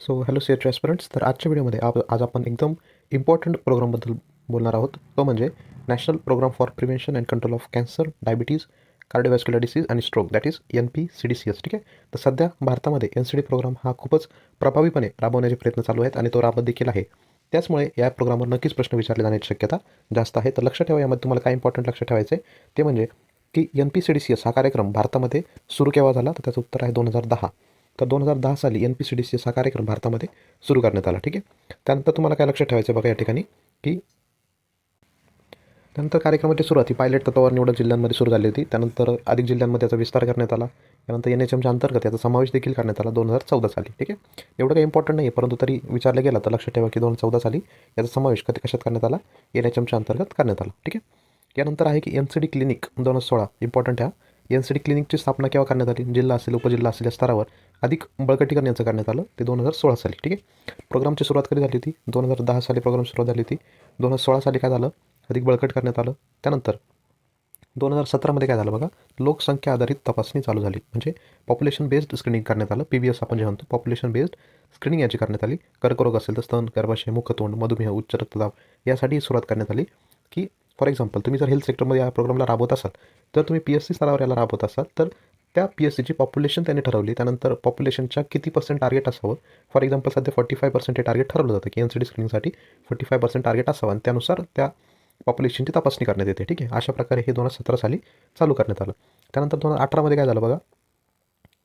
So hello C एस्पिरंट्स. तर आजच्या व्हिडिओमध्ये आज आपण एकदम इम्पॉर्टंट प्रोग्रामबद्दल बोलणार आहोत. तो म्हणजे national programme for prevention and control of cancer, diabetes, cardiovascular disease आणि स्ट्रोक, दॅट इज NPCDCS. ठीक आहे. तर सध्या भारतामध्ये NCD प्रोग्राम हा खूपच प्रभावीपणे राबवण्याचे प्रयत्न चालू आहेत आणि तो राबत देखील आहे. त्याचमुळे या प्रोग्रामवर नक्कीच प्रश्न विचारले जाण्याची शक्यता जास्त आहे. तर लक्ष ठेवा, यामध्ये तुम्हाला काय इम्पॉर्टंट लक्ष ठेवायचं आहे ते म्हणजे की NPCDCS हा कार्यक्रम भारतामध्ये सुरू केव्हा झाला, तर त्याचं उत्तर आहे 2010. तर 2010 साली NPCDCS हा कार्यक्रम भारतामध्ये सुरू करण्यात आला. ठीक आहे. त्यानंतर तुम्हाला काय लक्षात ठेवायचं बघा या ठिकाणी की त्यानंतर कार्यक्रमाची सुरुवात ही पायलट तत्वावर निवडक जिल्ह्यांमध्ये सुरू झाली होती. त्यानंतर अधिक जिल्ह्यांमध्ये त्याचा विस्तार करण्यात आला. त्यानंतर NHMच्या अंतर्गत याचा समावेश देखील करण्यात आला 2014 साली. ठीक आहे. एवढं काही इम्पॉर्टंट नाही आहे, परंतु तरी विचारलं गेला तर लक्षात ठेवा की 2014 साली याचा समावेश कशात करण्यात आला, NHMच्या अंतर्गत करण्यात आला. ठीक आहे. यानंतर आहे की NCD क्लिनिक 2016. इम्पॉर्टंट आहे. NCD क्लिनिकची स्थापना केव्हा करण्यात आली, जिल्हा असेल उपजिल्हा असेल या स्तरावर अधिक बळकटीकरण यांचं करण्यात आलं ते 2016 साली. ठीक आहे. प्रोग्रामची सुरुवात कधी झाली होती, 2010 साली प्रोग्राम सुरुवात झाली होती. 2016 साली काय झालं, अधिक बळकट करण्यात आलं. त्यानंतर 2017मध्ये काय झालं बघा, लोकसंख्या आधारित तपासणी चालू झाली. म्हणजे पॉप्युलेशन बेस्ड स्क्रीनिंग करण्यात आलं. PBS आपण जे म्हणतो, पॉप्युलेशन बेस्ड स्क्रीनिंग याची करण्यात आली. कर्करोग असेल तर स्तन, गर्भाशय, मुखतोंड, मधुमेह, उच्च रक्तदाब यासाठी सुरुवात करण्यात आली. की फॉर एक्झाम्पल तुम्ही जर हेल्थ सेक्टरमध्ये या प्रोग्रामला राबवत असाल, तर तुम्ही PSC स्तरावर याला राबवत असाल, तर त्या PSCची पॉप्युलेशन त्यांनी ठरवली. त्यानंतर पॉप्युलेशनच्या किती % टार्गेट असावं. फॉर एक्झाम्पल सध्या 45% हे टार्गेट ठरवलं जातं की NCD स्क्रीनिंगसाठी 45% टार्गेट असावं आणि त्यानुसार त्या पॉप्युलेशनची तपासणी करण्यात येते. ठीक आहे. अशा प्रकारे हे 2017 साली चालू करण्यात आलं. त्यानंतर 2018मध्ये काय झालं बघा,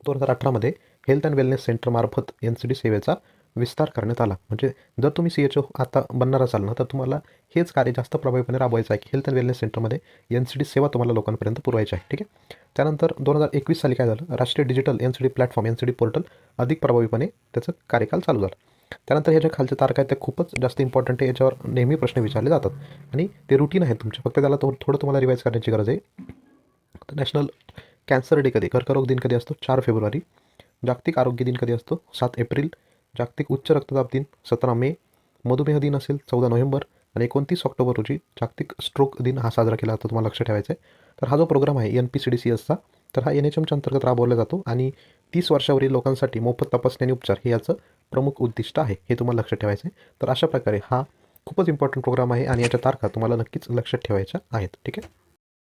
2018मध्ये हेल्थ अँड वेलनेस सेंटरमार्फत NCD सेवेचा विस्तार करण्यात आला. म्हणजे जर तुम्ही CHO आता बनणार असाल ना, तर तुम्हाला हेच कार्य जास्त प्रभावीपणे राबवायचं आहे की हेल्थ अँड वेलनेस सेंटरमध्ये NCD सेवा तुम्हाला लोकांपर्यंत पुरवायची आहे. ठीक आहे. त्यानंतर 2021 साली काय झालं, राष्ट्रीय digital NCD platform NCD portal अधिक प्रभावीपणे त्याचं कार्यकाल चालू झालं. त्यानंतर ह्या ज्या खालच्या तारखा आहेत त्या खूपच जास्त इम्पॉर्टंट आहे. याच्यावर नेहमी प्रश्न विचारले जातात आणि ते रुटीन आहेत तुमचे, फक्त त्याला थोडं तुम्हाला रिवाईज करण्याची गरज आहे. तर नॅशनल कॅन्सर डे कधी, कर्करोग दिन कधी असतो, 4 फेब्रुवारी. जागतिक आरोग्य दिन कधी असतो, 7 एप्रिल. जागतिक उच्च रक्तदाब दिन 17 मे. मधुमेह दिन असेल 14 नोव्हेंबर आणि 29 ऑक्टोबर रोजी जागतिक स्ट्रोक दिन हा साजरा केला जातो. तुम्हाला लक्ष ठेवायचं आहे. तर हा जो प्रोग्राम आहे NPCDCSचा, तर हा NHMच्या अंतर्गत राबवला जातो आणि 30 वर्षावरील लोकांसाठी मोफत तपासणी आणि उपचार हे याचं प्रमुख उद्दिष्ट आहे. हे तुम्हाला लक्षात ठेवायचं आहे. तर अशा प्रकारे हा खूपच इम्पॉर्टंट प्रोग्राम आहे आणि याच्या तारखा तुम्हाला नक्कीच लक्षात ठेवायच्या आहेत. ठीक आहे.